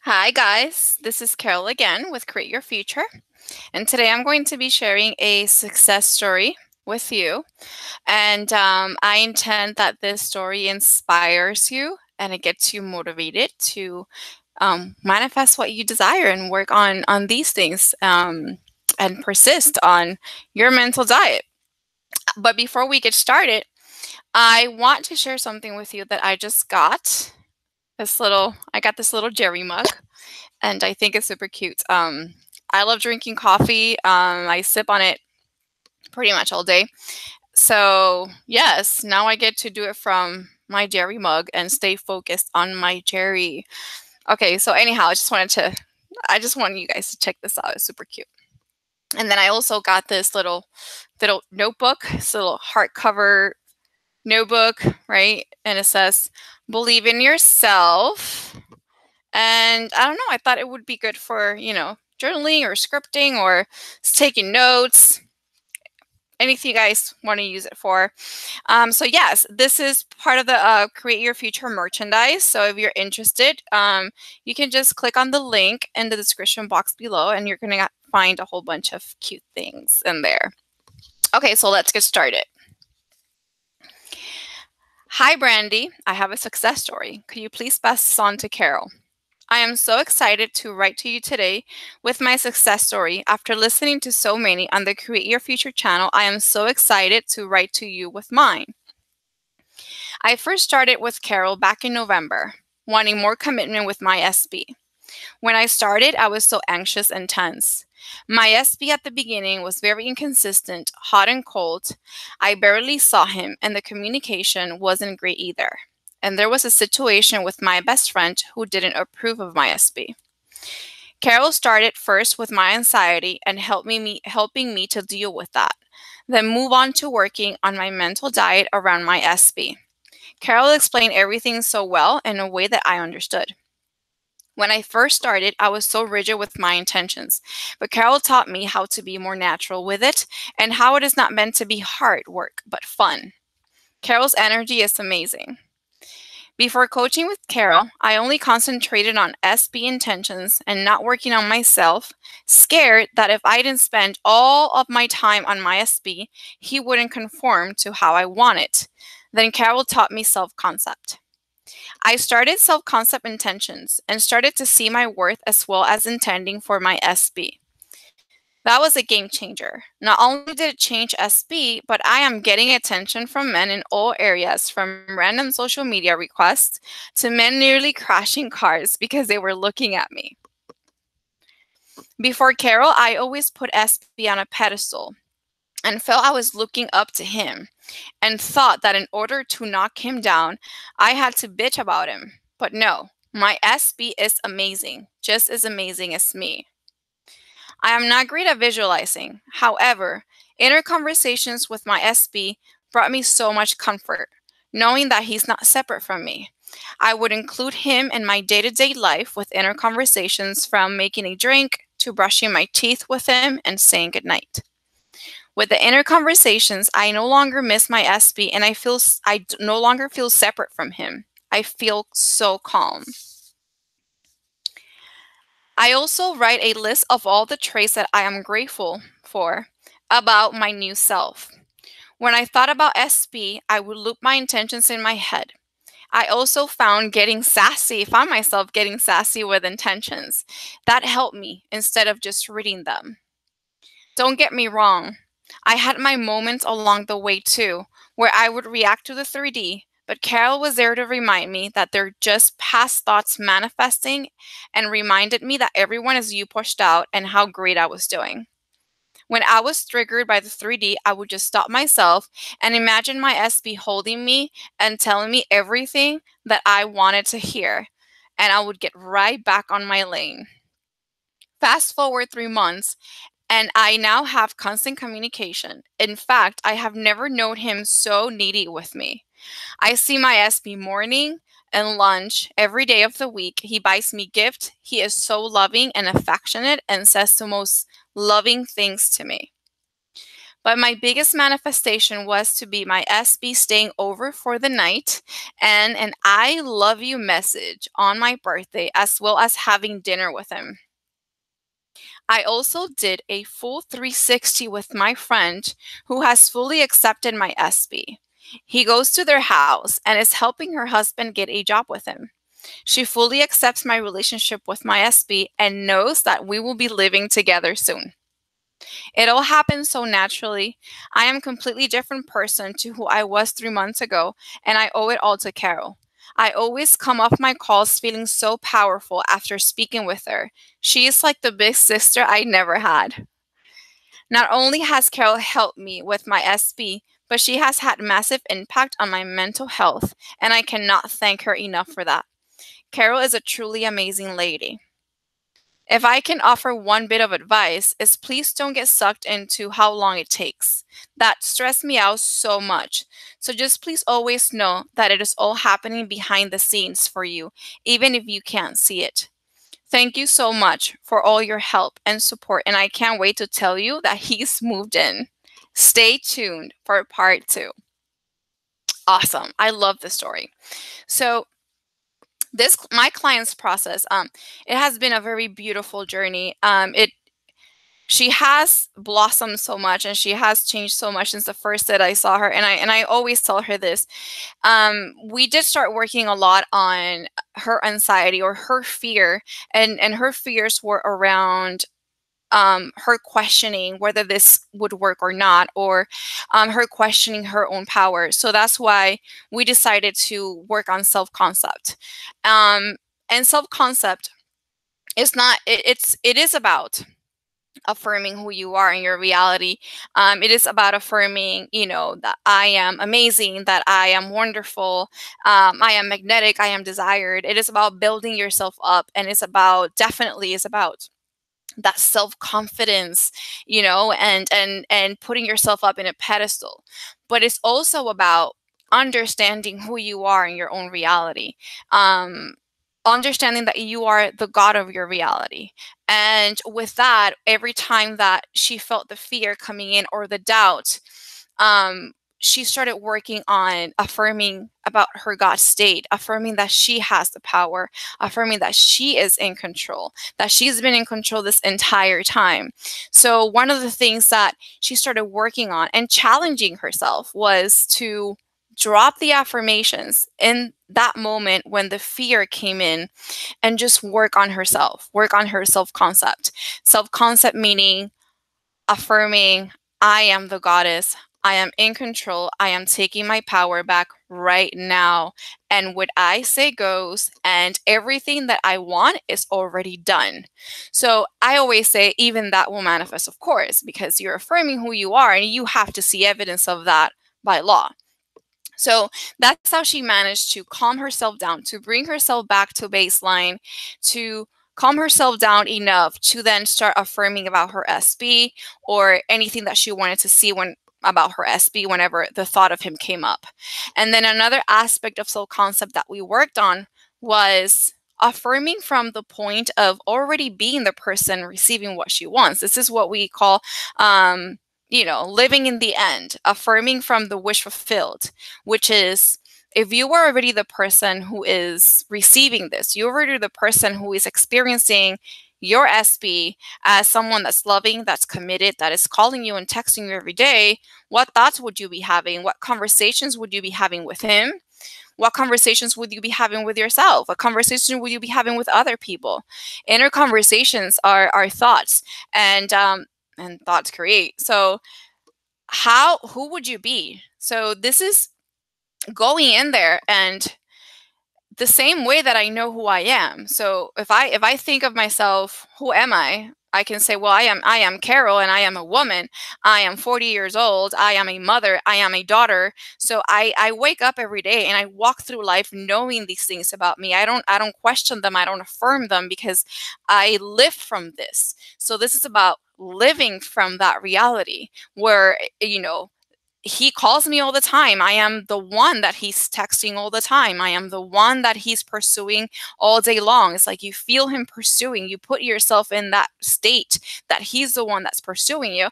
Hi, guys. This is Carol again with Create Your Future. And today I'm going to be sharing a success story with you. And I intend that this story inspires you and it gets you motivated to manifest what you desire and work on these things and persist on your mental diet. But before we get started, I want to share something with you that I just got. I got this little Jerry mug and I think it's super cute. I love drinking coffee. I sip on it pretty much all day. So yes, now I get to do it from my Jerry mug and stay focused on my Jerry. Okay, so anyhow, I just wanted you guys to check this out. It's super cute. And then I also got this little notebook, this little hardcover notebook, right? And it says, "Believe in yourself." And I don't know, I thought it would be good for, journaling or scripting or taking notes, anything you guys want to use it for. So yes, this is part of the Create Your Future merchandise. So if you're interested, you can just click on the link in the description box below and you're going to find a whole bunch of cute things in there. Okay, so let's get started. Hi, Brandy. I have a success story. Could you please pass this on to Carol? I am so excited to write to you today with my success story. After listening to so many on the Create Your Future channel, I am so excited to write to you with mine. I first started with Carol back in November, wanting more commitment with my SB. When I started, I was so anxious and tense. My SB at the beginning was very inconsistent, hot and cold. I barely saw him, and the communication wasn't great either. And there was a situation with my best friend who didn't approve of my SB. Carol started first with my anxiety and helping me to deal with that, then move on to working on my mental diet around my SB. Carol explained everything so well in a way that I understood. When I first started, I was so rigid with my intentions, but Carol taught me how to be more natural with it and how it is not meant to be hard work, but fun. Carol's energy is amazing. Before coaching with Carol, I only concentrated on SB intentions and not working on myself, scared that if I didn't spend all of my time on my SB, he wouldn't conform to how I want it. Then Carol taught me self concept. I started self concept intentions and started to see my worth as well as intending for my SB. That was a game changer. Not only did it change SB, but I am getting attention from men in all areas, from random social media requests to men nearly crashing cars because they were looking at me. Before Carol, I always put SB on a pedestal and felt I was looking up to him and thought that in order to knock him down, I had to bitch about him. But no, my SB is amazing, just as amazing as me. I am not great at visualizing. However, inner conversations with my SB brought me so much comfort, knowing that he's not separate from me. I would include him in my day to day life with inner conversations from making a drink to brushing my teeth with him and saying goodnight. With the inner conversations, I no longer miss my SB and I no longer feel separate from him. I feel so calm. I also write a list of all the traits that I am grateful for about my new self. When I thought about SB, I would loop my intentions in my head. I also found found myself getting sassy with intentions. That helped me instead of just reading them. Don't get me wrong, I had my moments along the way too, where I would react to the 3D, but Carol was there to remind me that they're just past thoughts manifesting and reminded me that everyone is you pushed out and how great I was doing. When I was triggered by the 3D, I would just stop myself and imagine my SB holding me and telling me everything that I wanted to hear, and I would get right back on my lane. Fast forward 3 months, and I now have constant communication. In fact, I have never known him so needy with me. I see my SB morning and lunch every day of the week. He buys me gifts. He is so loving and affectionate and says the most loving things to me. But my biggest manifestation was to be my SB staying over for the night and an I love you message on my birthday, as well as having dinner with him. I also did a full 360 with my friend who has fully accepted my SB. He goes to their house and is helping her husband get a job with him. She fully accepts my relationship with my SB and knows that we will be living together soon. It all happened so naturally. I am a completely different person to who I was 3 months ago, and I owe it all to Carol. I always come off my calls feeling so powerful after speaking with her. She is like the big sister I never had. Not only has Carol helped me with my SB, but she has had massive impact on my mental health, and I cannot thank her enough for that. Carol is a truly amazing lady. If I can offer one bit of advice, is please don't get sucked into how long it takes. That stressed me out so much. So just please always know that it is all happening behind the scenes for you, even if you can't see it. Thank you so much for all your help and support, and I can't wait to tell you that he's moved in. Stay tuned for part 2. Awesome. I love this story. So this my client's process, it has been a very beautiful journey. It She has blossomed so much and she has changed so much since the first that I saw her, and I always tell her this. We did start working a lot on her anxiety or her fear, and her fears were around her questioning whether this would work or not, or her questioning her own power. So that's why we decided to work on self-concept. And self-concept is not it is about affirming who you are in your reality. It is about affirming, that I am amazing, that I am wonderful, I am magnetic, I am desired. It is about building yourself up, and it's about definitely is about that self-confidence, and putting yourself up in a pedestal. But it's also about understanding who you are in your own reality. Understanding that you are the god of your reality. And with that, every time that she felt the fear coming in or the doubt, she started working on affirming about her God state, affirming that she has the power, affirming that she is in control, that she's been in control this entire time. So one of the things that she started working on and challenging herself was to drop the affirmations in that moment when the fear came in, and just work on herself, work on her self-concept. Self-concept meaning affirming, I am the goddess, I am in control, I am taking my power back right now, and what I say goes, and everything that I want is already done. So I always say even that will manifest, of course, because you're affirming who you are and you have to see evidence of that by law. So that's how she managed to calm herself down, to bring herself back to baseline, to calm herself down enough to then start affirming about her SB or anything that she wanted to see about her SB whenever the thought of him came up. And then another aspect of soul concept that we worked on was affirming from the point of already being the person receiving what she wants. This is what we call living in the end, affirming from the wish fulfilled, which is if you are already the person who is receiving this, you're already the person who is experiencing your SB as someone that's loving, that's committed, that is calling you and texting you every day, what thoughts would you be having? What conversations would you be having with him? What conversations would you be having with yourself? What conversation would you be having with other people? Inner conversations are thoughts, and thoughts create. So who would you be? So this is going in there, and the same way that I know who I am. So if I think of myself, who am I? I can say, well, I am Carol, and I am a woman. I am 40 years old. I am a mother. I am a daughter. So I wake up every day and I walk through life knowing these things about me. I don't question them. I don't affirm them because I live from this. So this is about living from that reality where he calls me all the time. I am the one that he's texting all the time. I am the one that he's pursuing all day long. It's like you feel him pursuing. You put yourself in that state that he's the one that's pursuing you,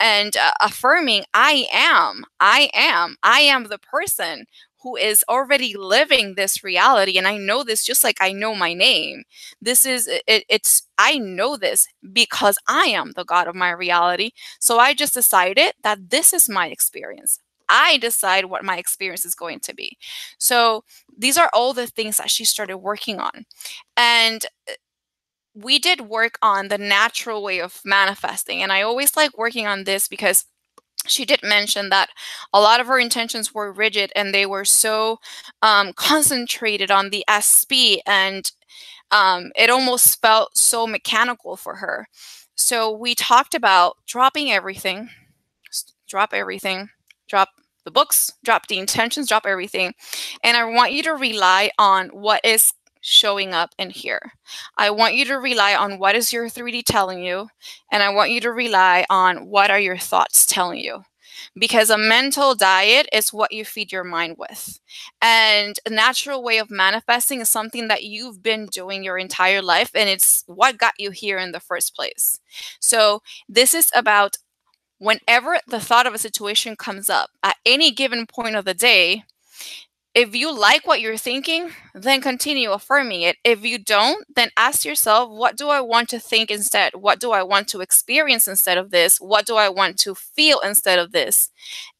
and affirming, I am the person who is already living this reality, and I know this just like I know my name. This is it's I know this because I am the God of my reality. So I just decided that this is my experience. I decide what my experience is going to be. So these are all the things that she started working on. And we did work on the natural way of manifesting. And I always like working on this because she did mention that a lot of her intentions were rigid and they were so concentrated on the SP, and it almost felt so mechanical for her. So we talked about dropping everything, drop everything, drop the books, drop the intentions, drop everything. And I want you to rely on what is showing up in here. I want you to rely on what is your 3D telling you, and I want you to rely on what are your thoughts telling you. Because a mental diet is what you feed your mind with. And a natural way of manifesting is something that you've been doing your entire life, and it's what got you here in the first place. So this is about whenever the thought of a situation comes up at any given point of the day, if you like what you're thinking, then continue affirming it. If you don't, then ask yourself, what do I want to think instead? What do I want to experience instead of this? What do I want to feel instead of this?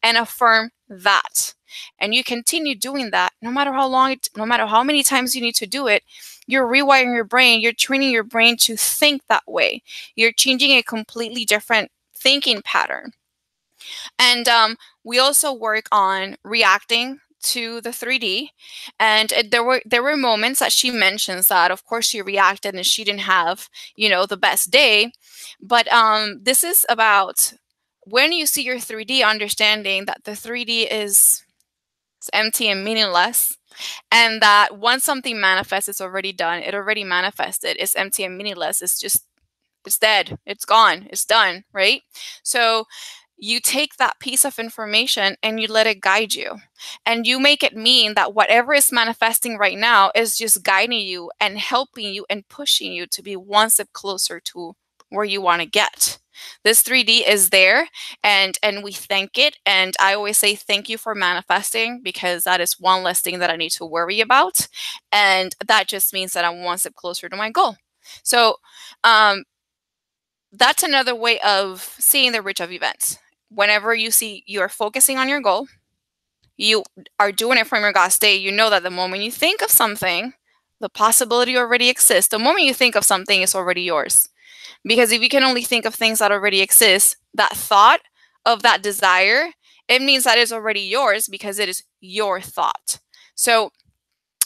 And affirm that. And you continue doing that no matter how long, no matter how many times you need to do it. You're rewiring your brain. You're training your brain to think that way. You're changing a completely different thinking pattern. And we also work on reacting to the 3D. And there were moments that she mentions that, of course, she reacted and she didn't have, the best day. But this is about when you see your 3D, understanding that the 3D is empty and meaningless, and that once something manifests, it's already done. It already manifested. It's empty and meaningless. It's dead. It's gone. It's done, right? So you take that piece of information and you let it guide you, and you make it mean that whatever is manifesting right now is just guiding you and helping you and pushing you to be one step closer to where you want to get. This 3D is there, and we thank it. And I always say thank you for manifesting, because that is one less thing that I need to worry about, and that just means that I'm one step closer to my goal. So that's another way of seeing the reach of events. Whenever you see you're focusing on your goal, you are doing it from your God state, you know that the moment you think of something, the possibility already exists. The moment you think of something, it's already yours. Because if you can only think of things that already exist, that thought of that desire, it means that it's already yours because it is your thought. So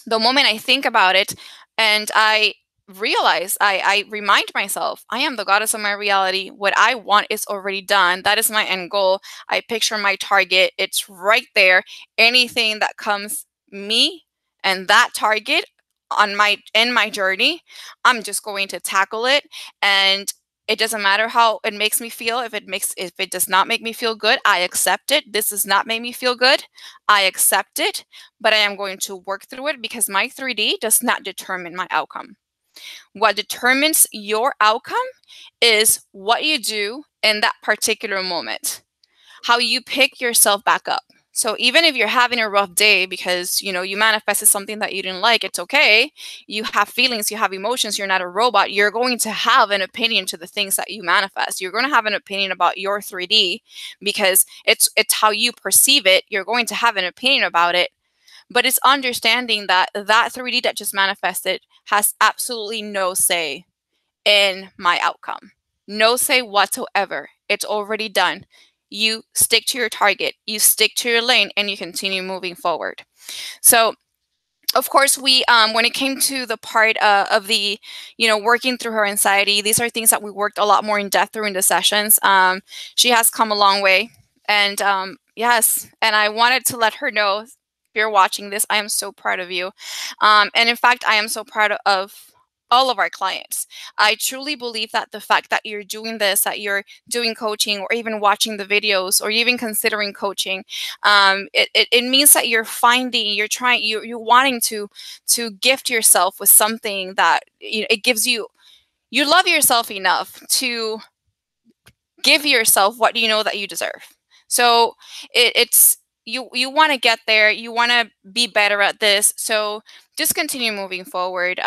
the moment I think about it and I realize, I remind myself, I am the goddess of my reality. What I want is already done. That is my end goal. I picture my target. It's right there. Anything that comes me and that target in my journey, I'm just going to tackle it. And it doesn't matter how it makes me feel. If it does not make me feel good, I accept it. This does not make me feel good. I accept it, but I am going to work through it, because my 3D does not determine my outcome. What determines your outcome is what you do in that particular moment, how you pick yourself back up. So even if you're having a rough day because, you manifested something that you didn't like, it's okay. You have feelings, you have emotions, you're not a robot. You're going to have an opinion to the things that you manifest. You're going to have an opinion about your 3D because it's how you perceive it. You're going to have an opinion about it. But it's understanding that 3D that just manifested has absolutely no say in my outcome. No say whatsoever. It's already done. You stick to your target, you stick to your lane, and you continue moving forward. So, of course, we when it came to the part of the, working through her anxiety, these are things that we worked a lot more in depth during the sessions. She has come a long way, and yes, and I wanted to let her know, if you're watching this, I am so proud of you, and in fact, I am so proud of all of our clients. I truly believe that the fact that you're doing this, that you're doing coaching or even watching the videos or even considering coaching, it means that you're finding, you're trying, you're wanting to gift yourself with something that, it gives you, you love yourself enough to give yourself what you know that you deserve. So it's, you want to get there, you want to be better at this. So just continue moving forward.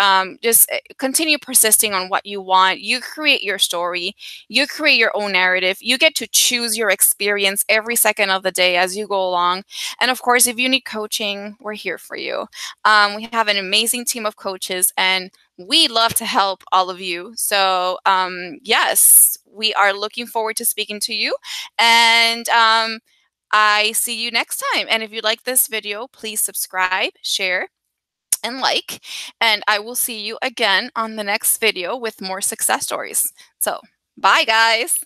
Just continue persisting on what you want. You create your story, you create your own narrative, you get to choose your experience every second of the day as you go along. And of course, if you need coaching, we're here for you. We have an amazing team of coaches, and we love to help all of you. So, yes, we are looking forward to speaking to you. And I see you next time. And if you like this video, please subscribe, share, and like. And I will see you again on the next video with more success stories. So, bye, guys.